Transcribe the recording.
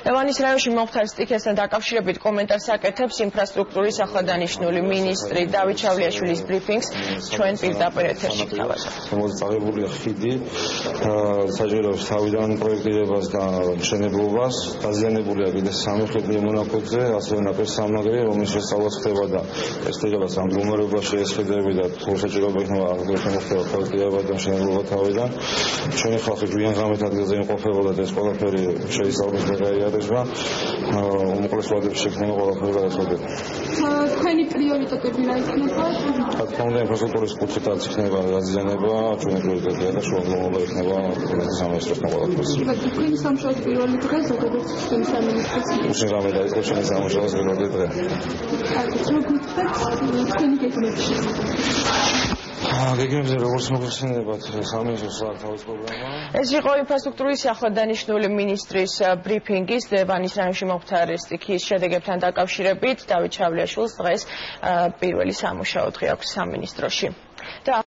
ლევანის რაიონში მომხდარ სტიქიასთან დაკავშირებით კომენტარს აკეთებს ინფრასტრუქტურის ახლადანიშნული მინისტრი დავით ჩავლიაშვილის ბრიფინგს ჩვენ პირდაპირ ეთერში გთავაზობთ. მოწესრიგებულია ხიდი, საჭიროებს თავიდან პროექტირებას და მშენებლობას, დაზიანებულია კიდე 3 ხიდი მონაკვეთზე, ასევე ნაპირსამაგრე, რომლის შესწავლაც ხდება და ტესტირებას ამ მდგომარეობაში ეს ხიდები და თუ საჭიროება იქნება აღდგენა ხდება პროექტირება და მშენებლობა თავიდან. ჩვენი ხალხი გვიან ღამით ადგილზე იმყოფებოდა და ეს ყველაფერი შეისწავლეს და გაიარესა. უმოკლეს ვადებში შექმნება ყველაფერი გადაწყვეტილება. თქვენი პრიორიტეტები რა იქნება? რა თქმა უნდა, ინფრასტრუქტურის კუთხითაც იქნება დაზიანება, ჩვენი პრიორიტეტია და შუამდგომობა იქნება სამინისტროსთან ყველაფერს. თქვენი სამუშაოს პირველი დღე ზოგადად თქვენი სამინისტროს უშეღამე დაიწყო ჩვენი სამუშაოს პირველი დღე. თქვენი გეგმები გეგმებზე როგორც მოგხსენებათ, სამინისტროს სათავის პროგრამა. ეს იყო ინფრასტრუქტურის ახლადანიშნული მინისტრის ბრიფინგის ლევანის რაიონში მომხდარ სტიქიის შედეგებთან დაკავშირებით. დავით ჩავლიაშვილს დღეს პირველი სამუშაო დღე აქვს სამინისტროში.